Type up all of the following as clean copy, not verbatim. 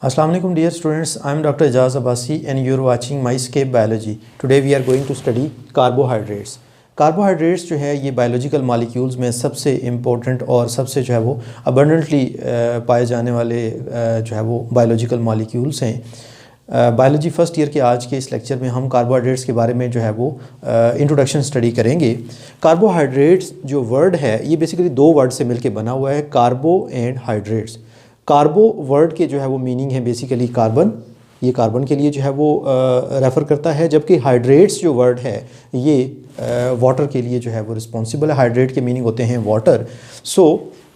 Assalamu alaikum dear students, I am Dr. Ijaz Abbasi and you are watching MyScape Biology. Today we are going to study carbohydrates. Carbohydrates जो है ये biological molecules में सबसे important और सबसे जो है वो अबंडेंटली पाए जाने वाले जो है वो बायोलॉजिकल मॉलिक्यूल्स हैं। बायोलॉजी फर्स्ट ईयर के आज के इस लेक्चर में हम कार्बोहाइड्रेट्स के बारे में जो है वो इंट्रोडक्शन स्टडी करेंगे। कार्बोहाइड्रेट्स जो वर्ड है ये बेसिकली दो वर्ड से मिलके बना हुआ है, कार्बो एंड हाइड्रेट्स। कार्बो वर्ड के जो है वो मीनिंग है बेसिकली कार्बन, ये कार्बन के लिए जो है वो रेफ़र करता है, जबकि हाइड्रेट्स जो वर्ड है ये वाटर के लिए जो है वो रिस्पॉन्सिबल है। हाइड्रेट के मीनिंग होते हैं वाटर। सो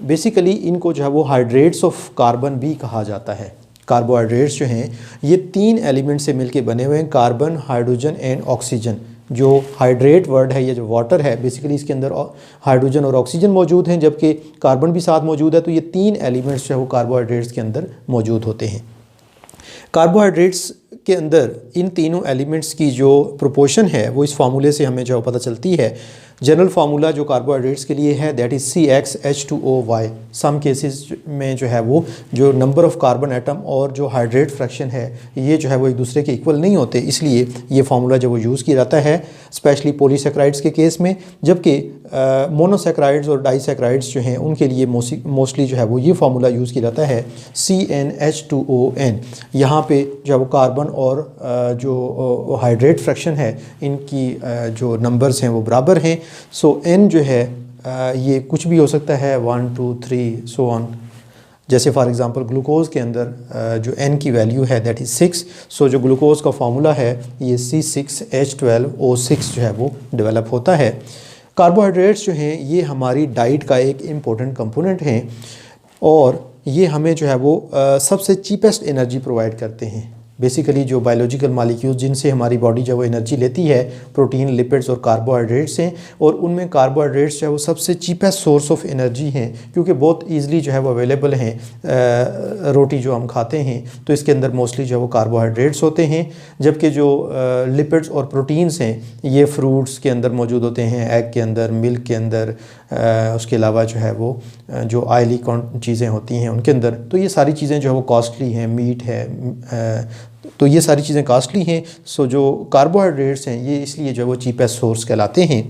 बेसिकली इनको जो है वो हाइड्रेट्स ऑफ कार्बन भी कहा जाता है। कार्बोहाइड्रेट्स जो हैं ये तीन एलिमेंट से मिलके बने हुए हैं, कार्बन, हाइड्रोजन एंड ऑक्सीजन। जो हाइड्रेट वर्ड है, ये जो वाटर है बेसिकली इसके अंदर हाइड्रोजन और ऑक्सीजन मौजूद हैं, जबकि कार्बन भी साथ मौजूद है। तो ये तीन एलिमेंट्स जो है वो कार्बोहाइड्रेट्स के अंदर मौजूद होते हैं। कार्बोहाइड्रेट्स के अंदर इन तीनों एलिमेंट्स की जो प्रोपोर्शन है वो इस फार्मूले से हमें जो पता चलती है। जनरल फार्मूला जो कार्बोहाइड्रेट्स के लिए है that is CxH2O(Y). Some cases में जो है वो जो नंबर ऑफ़ कार्बन एटम और जो हाइड्रेट फ्रैक्शन है ये जो है वो एक दूसरे के इक्वल नहीं होते, इसलिए ये फार्मूला जो वो यूज़ किया जाता है स्पेशली पॉलीसेक्राइड्स के केस में। जबकि मोनोसेक्राइड्स और डाइसेक्राइड्स जो हैं उनके लिए मोस्टली जो है वो ये फार्मूला यूज़ किया जाता है CnH2ON। यहाँ पे जो है वो कार्बन और जो हाइड्रेट फ्रैक्शन है इनकी जो नंबर्स हैं वो बराबर हैं। सो n जो है ये कुछ भी हो सकता है, 1 2 3 सो ऑन। जैसे फॉर एग्ज़ाम्पल ग्लूकोज़ के अंदर जो n की वैल्यू है दैट इज़ 6। सो जो ग्लूकोज़ का फार्मूला है ये C6H12O6 जो है वो डेवलप होता है। कार्बोहाइड्रेट्स जो हैं ये हमारी डाइट का एक इम्पोर्टेंट कंपोनेंट हैं और ये हमें जो है वो सबसे चीपेस्ट एनर्जी प्रोवाइड करते हैं। बेसिकली जो बायोलॉजिकल मॉलिक्यूल्स जिनसे हमारी बॉडी जो है वो एनर्जी लेती है, प्रोटीन, लिपिड्स और कार्बोहाइड्रेट्स हैं, और उनमें कार्बोहाइड्रेट्स जो है वो सबसे चीपेस्ट सोर्स ऑफ एनर्जी हैं क्योंकि बहुत ईज़िली जो है वो अवेलेबल हैं। रोटी जो हम खाते हैं तो इसके अंदर मोस्टली जो है वो कार्बोहाइड्रेट्स होते हैं, जबकि जो लिपिड्स और प्रोटीन्स हैं ये फ्रूट्स के अंदर मौजूद होते हैं, एग के अंदर, मिल्क के अंदर, उसके अलावा जो है वो जो ऑयली चीज़ें होती हैं उनके अंदर। तो ये सारी चीज़ें जो है वो कॉस्टली हैं, मीट है, तो ये सारी चीज़ें कॉस्टली हैं। सो जो कार्बोहाइड्रेट्स हैं ये इसलिए जो है वो चीपेस्ट सोर्स कहलाते हैं।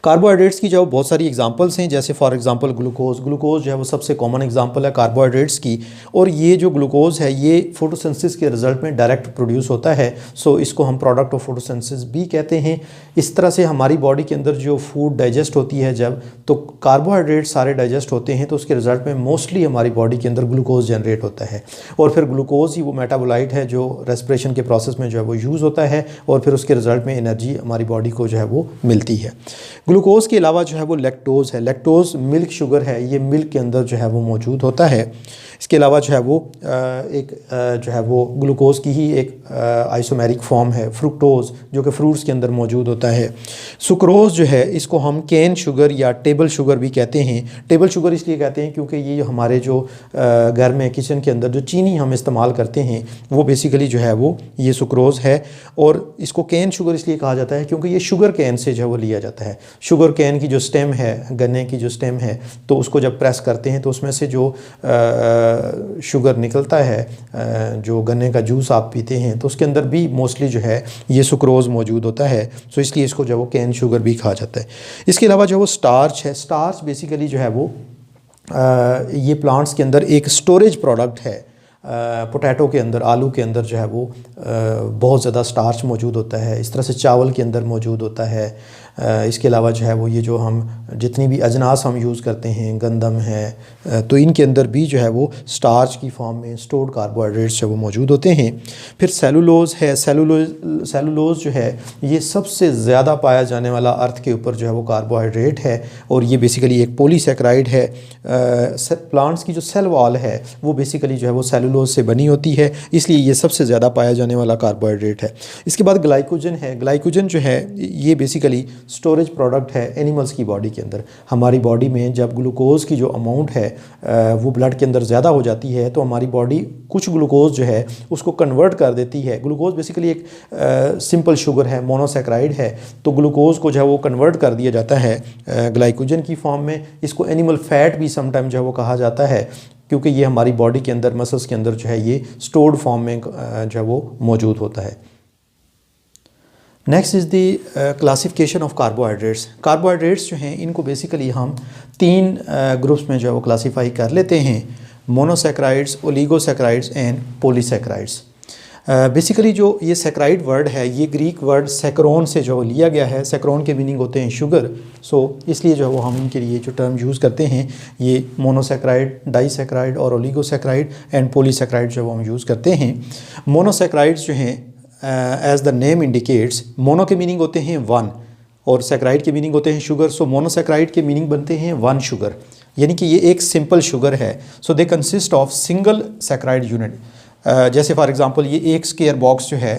कार्बोहाइड्रेट्स की जो बहुत सारी एग्जांपल्स हैं, जैसे फॉर एग्जांपल ग्लूकोज़ जो है वो सबसे कॉमन एग्जांपल है कार्बोहाइड्रेट्स की। और ये जो ग्लूकोज़ है ये फोटोसिंथेसिस के रिज़ल्ट में डायरेक्ट प्रोड्यूस होता है। सो इसको हम प्रोडक्ट ऑफ फोटोसिंथेसिस भी कहते हैं। इस तरह से हमारी बॉडी के अंदर जो फूड डाइजेस्ट होती है जब, तो कार्बोहाइड्रेट सारे डाइजेस्ट होते हैं तो उसके रिज़ल्ट में मोस्टली हमारी बॉडी के अंदर ग्लूकोज़ जनरेट होता है, और फिर ग्लूकोज़ ही वो मेटाबोलाइट है जो रेस्पिरेशन के प्रोसेस में जो है वो यूज़ होता है, और फिर उसके रिज़ल्ट में एनर्जी हमारी बॉडी को जो है वो मिलती है। ग्लूकोज़ के अलावा जो है वो लैक्टोज़ है। लैक्टोज़ मिल्क शुगर है, ये मिल्क के अंदर जो है वो मौजूद होता है। इसके अलावा जो है वो जो है वो ग्लूकोज़ की ही एक आइसोमेरिक फॉर्म है फ्रुक्टोज़, जो कि फ्रूट्स के अंदर मौजूद होता है। सुक्रोज़ जो है इसको हम केन शुगर या टेबल शुगर भी कहते हैं। टेबल शुगर इसलिए कहते हैं क्योंकि ये हमारे जो घर में किचन के अंदर जो चीनी हम इस्तेमाल करते हैं वो बेसिकली जो है वो ये सुक्रोज़ है। और इसको केन शुगर इसलिए कहा जाता है क्योंकि ये शुगर केन से जो है वो लिया जाता है। शुगर केन की जो स्टेम है, गन्ने की जो स्टेम है, तो उसको जब प्रेस करते हैं तो उसमें से जो शुगर निकलता है, जो गन्ने का जूस आप पीते हैं तो उसके अंदर भी मोस्टली जो है ये सुक्रोज़ मौजूद होता है। सो इसलिए इसको जो वो कैन शुगर भी कहा जाता है। इसके अलावा जो वो स्टार्च है, स्टार्च बेसिकली जो है वो ये प्लांट्स के अंदर एक स्टोरेज प्रोडक्ट है। पोटैटो के अंदर, आलू के अंदर जो है वो बहुत ज़्यादा स्टार्च मौजूद होता है। इस तरह से चावल के अंदर मौजूद होता है। इसके अलावा जो है वो ये जो हम जितनी भी अजनास हम यूज़ करते हैं, गंदम है, तो इनके अंदर भी जो है वो स्टार्च की फॉर्म में स्टोर्ड कार्बोहाइड्रेट्स जो वो मौजूद होते हैं। फिर सेलुलोज़ है। सेलुलोज़ जो है ये सबसे ज़्यादा पाया जाने वाला अर्थ के ऊपर जो है वो कार्बोहाइड्रेट है, और ये बेसिकली एक पॉलीसेक्राइड है। प्लांट्स की जो सेल वॉल है वो बेसिकली जो है वो सेलुलोज से बनी होती है, इसलिए ये सबसे ज़्यादा पाया जाने वाला कार्बोहाइड्रेट है। इसके बाद ग्लाइकोजन है। ग्लाइकोजन जो है ये बेसिकली स्टोरेज प्रोडक्ट है एनिमल्स की बॉडी के अंदर। हमारी बॉडी में जब ग्लूकोज़ की जो अमाउंट है वो ब्लड के अंदर ज़्यादा हो जाती है तो हमारी बॉडी कुछ ग्लूकोज़ जो है उसको कन्वर्ट कर देती है। ग्लूकोज़ बेसिकली एक सिंपल शुगर है, मोनोसेक्राइड है, तो ग्लूकोज़ को जो है वो कन्वर्ट कर दिया जाता है ग्लाइकोजन की फॉर्म में। इसको एनिमल फैट भी समटाइम जो है वो कहा जाता है। क्योंकि ये हमारी बॉडी के अंदर, मसल्स के अंदर जो है ये स्टोर्ड फॉर्म में जो है वो मौजूद होता है। Next is the classification of carbohydrates. Carbohydrates जो हैं इनको बेसिकली हम 3 ग्रुप्स में जो है वो क्लासीफाई कर लेते हैं, monosaccharides, oligosaccharides and polysaccharides. Basically जो ये सेक्राइड वर्ड है ये ग्रीक वर्ड सेक्रोन से जो लिया गया है। सेक्रोन के मीनिंग होते हैं शुगर, सो इसलिए जो है वो हम इनके लिए जो टर्म यूज़ करते हैं ये मोनोसेक्राइड, डाइसेक्राइड और ओलिगोसेक्राइड एंड पॉलीसेक्राइड जो हम यूज़ करते हैं। मोनोसेक्राइड्स जो हैं as the name indicates, mono के मीनिंग होते हैं 1 और सेक्राइड के मीनिंग होते हैं शुगर। सो मोनोसेक्राइड के मीनिंग बनते हैं 1 शुगर, यानी कि ये एक सिंपल शुगर है। So they consist of single saccharide unit. जैसे फॉर एग्जांपल ये एक स्क्वायर बॉक्स जो है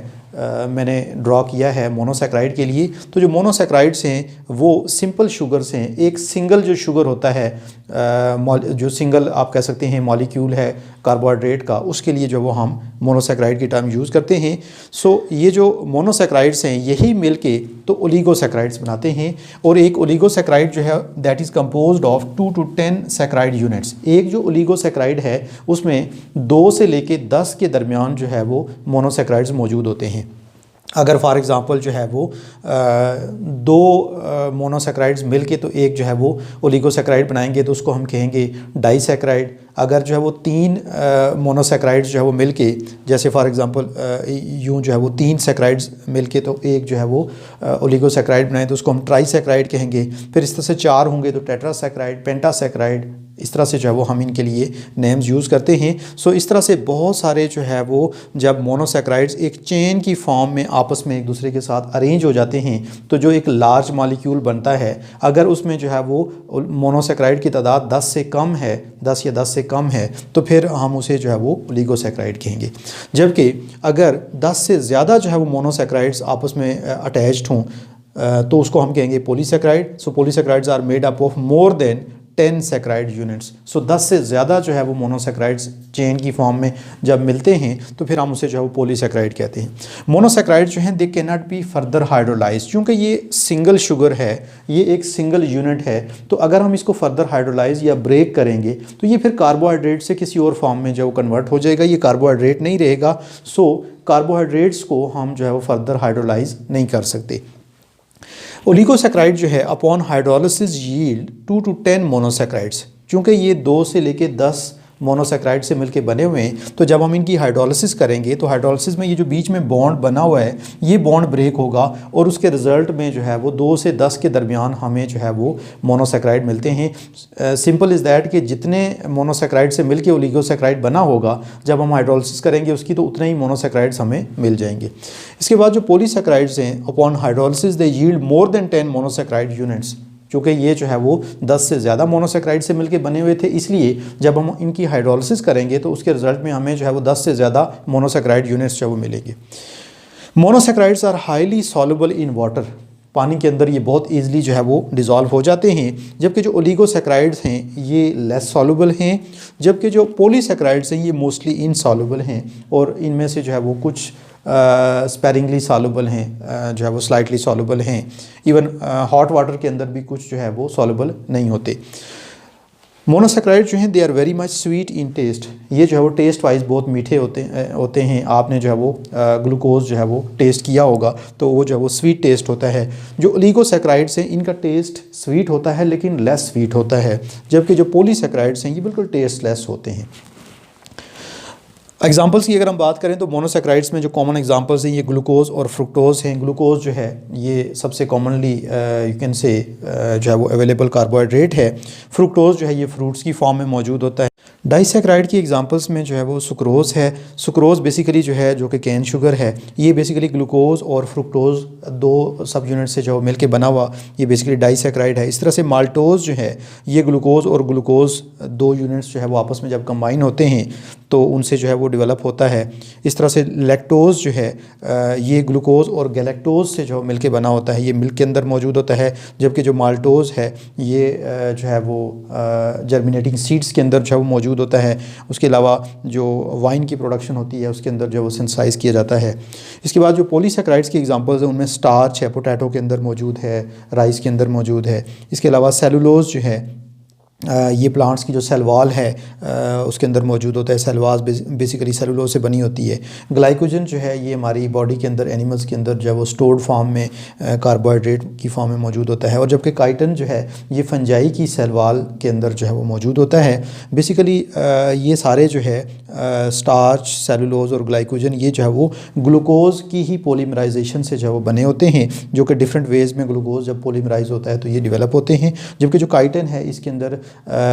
मैंने ड्रॉ किया है मोनोसेक्राइड के लिए, तो जो मोनोसेक्राइड्स हैं वो सिंपल शुगर्स हैं। एक सिंगल जो शुगर होता है, जो सिंगल आप कह सकते हैं मॉलिक्यूल है कार्बोहाइड्रेट का, उसके लिए जो वो हम मोनोसेक्राइड की टर्म यूज़ करते हैं। सो ये जो मोनोसेक्राइड्स हैं यही मिलके तो ओलिगोसेक्राइड्स बनाते हैं। और एक ओलिगोसेक्राइड जो है that is composed of 2 to 10 saccharide units. एक जो ओलिगोसेक्राइड है उसमें 2 से लेके 10 के दरमियान जो है वो मोनोसेक्राइड्स मौजूद होते हैं। अगर फॉर एग्ज़ाम्पल जो है वो 2 मोनोसेक्राइड्स मिलके तो एक जो है वो ओलिगोसेक्राइड बनाएंगे तो उसको हम कहेंगे डाइसेक्राइड। अगर जो है वो 3 मोनोसेक्राइड्स जो है वो मिलके, जैसे फॉर एग्ज़ाम्पल यूँ जो है वो 3 सेक्राइड्स मिलके तो एक जो है वो ओलिगोसेक्राइड बनाए तो उसको हम ट्राइसेक्राइड कहेंगे। फिर इस तरह से 4 होंगे तो टेट्रासेक्राइड, पेंटासेक्राइड, इस तरह से जो है वो हम इनके लिए नेम्स यूज़ करते हैं। सो इस तरह से बहुत सारे जो है वो जब मोनोसेक्राइड्स एक चेन की फॉर्म में आपस में एक दूसरे के साथ अरेंज हो जाते हैं तो जो एक लार्ज मॉलिक्यूल बनता है, अगर उसमें जो है वो मोनोसेक्राइड की तादाद 10 से कम है, 10 या 10 से कम है, तो फिर हम उसे जो है वो ओलिगोसेक्राइड कहेंगे। जबकि अगर 10 से ज़्यादा जो है वो मोनोसेक्राइड्स आपस में अटैच्ड हों तो उसको हम कहेंगे polysaccharide. So polysaccharides are made up of more than 10 saccharide units. So 10 से ज़्यादा जो है वो मोनोसेक्राइड्स चेन की फॉर्म में जब मिलते हैं तो फिर हम उसे जो है वो पॉलीसेक्राइड कहते हैं। मोनोसेक्राइड जो हैं they can not be further hydrolyse, क्योंकि ये सिंगल शुगर है, ये एक सिंगल यूनिट है, तो अगर हम इसको फर्दर हाइड्रोलाइज या ब्रेक करेंगे तो ये फिर कार्बोहाइड्रेट से किसी और फॉर्म में जो कन्वर्ट हो जाएगा, ये कार्बोहाइड्रेट नहीं रहेगा। सो कार्बोहाइड्रेट्स को हम जो है वो फर्दर हाइड्रोलाइज नहीं कर सकते। ओलिगोसेक्राइड जो है upon hydrolysis yield 2 to 10 monosaccharides. चूँकि ये 2 से लेके 10 मोनोसेक्राइड से मिलके बने हुए हैं, तो जब हम इनकी हाइड्रोलिसिस करेंगे तो हाइड्रोलिसिस में ये जो बीच में बॉन्ड बना हुआ है ये बॉन्ड ब्रेक होगा और उसके रिज़ल्ट में जो है वो 2 से 10 के दरमियान हमें जो है वो मोनोसेक्राइड मिलते हैं। सिंपल इज़ दैट कि जितने मोनोसेक्राइड से मिलके ओलिगोसेक्राइड बना होगा, जब हम हाइड्रोलिसिस करेंगे उसकी तो उतने ही मोनोसेक्राइड्स हमें मिल जाएंगे। इसके बाद जो पॉलीसेक्राइड्स हैं upon hydrolysis they yield more than 10 monosaccharide units. क्योंकि ये जो है वो 10 से ज़्यादा मोनोसेक्राइड से मिलके बने हुए थे, इसलिए जब हम इनकी हाइड्रोलिसिस करेंगे तो उसके रिजल्ट में हमें जो है वो 10 से ज़्यादा मोनोसेक्राइड यूनिट्स जो है वो मिलेंगे। Monosaccharides are highly soluble in water. पानी के अंदर ये बहुत ईजिली जो है वो डिज़ोल्व हो जाते हैं, जबकि जो ओलिगोसेक्राइड्स हैं ये लेस सॉल्युबल हैं, जबकि जो पॉलीसेक्राइड्स हैं ये मोस्टली इनसॉल्युबल हैं और इनमें से जो है वो कुछ स्पेरिंगली सॉल्युबल हैं, जो है वो स्लाइटली सॉल्युबल हैं। इवन हॉट वाटर के अंदर भी कुछ जो है वो सॉल्युबल नहीं होते। मोनोसेक्राइड जो हैं they are very much sweet in taste. ये जो है वो टेस्ट वाइज बहुत मीठे होते हैं। आपने जो है वो ग्लूकोज जो है वो टेस्ट किया होगा तो वो जो है वो स्वीट टेस्ट होता है। जो ओलिगोसेक्राइड्स हैं इनका टेस्ट स्वीट होता है लेकिन लेस स्वीट होता है, जबकि जो पॉलीसेक्राइड्स हैं ये बिल्कुल टेस्टलेस होते हैं। एग्जांपल्स की अगर हम बात करें तो मोनोसेक्राइड्स में जो कॉमन एग्जांपल्स हैं ये ग्लूकोज और फ्रुक्टोज हैं। ग्लूकोज जो है ये सबसे कॉमनली यू कैन से जो है वो अवेलेबल कार्बोहाइड्रेट है। फ्रुक्टोज जो है ये फ्रूट्स की फॉर्म में मौजूद होता है। डाइसेक्राइड की एग्जांपल्स में जो है वो सुक्रोज है। सुक्रोज बेसिकली जो है जो कि कैन शुगर है, ये बेसिकली ग्लूकोज और फ्रुक्टोज 2 सब यूनिट से जो मिलके बना हुआ ये बेसिकली डाइसेक्राइड है। इस तरह से माल्टोज जो है ये ग्लूकोज और ग्लूकोज 2 यूनिट्स जो है वो आपस में जब कंबाइन होते हैं तो उनसे जो है वो डेवलप होता है। इस तरह से लैक्टोज जो है ये ग्लूकोज और गैलेक्टोज से जो मिलके बना होता है, ये मिल्क के अंदर मौजूद होता है, जबकि जो माल्टोज है ये जो है वो जर्मिनेटिंग सीड्स के अंदर जो है वो मौजूद होता है। उसके अलावा जो वाइन की प्रोडक्शन होती है उसके अंदर जो वो सिंथेसाइज किया जाता है। इसके बाद जो पॉलीसेक्राइड्स की एग्जांपल्स हैं उनमें स्टार्च है, पोटैटो के अंदर मौजूद है, राइस के अंदर मौजूद है। इसके अलावा सेलुलोज जो है ये प्लांट्स की जो सेल वॉल है उसके अंदर मौजूद होता है। सेल वॉल बेसिकली सेलुलोज से बनी होती है। ग्लाइकोजन जो है ये हमारी बॉडी के अंदर, एनिमल्स के अंदर जो है वो स्टोर्ड फॉर्म में, कार्बोहाइड्रेट की फॉर्म में मौजूद होता है। और जबकि काइटिन जो है ये फंजाई की सेल वॉल के अंदर जो है वो मौजूद होता है। बेसिकली ये सारे जो है स्टार्च, सेलुलोज और ग्लाइकोजन ये जो है वो ग्लूकोज की ही पॉलीमराइजेशन से जो है वो बने होते हैं, जो कि डिफरेंट वेज़ में ग्लूकोज जब पॉलीमराइज होता है तो ये डेवलप होते हैं। जबकि जो काइटिन है इसके अंदर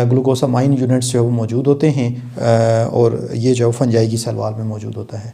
ग्लूकोसामाइन यूनिट्स जो है वो मौजूद होते हैं और ये जो फंजाई की सेल वॉल में मौजूद होता है।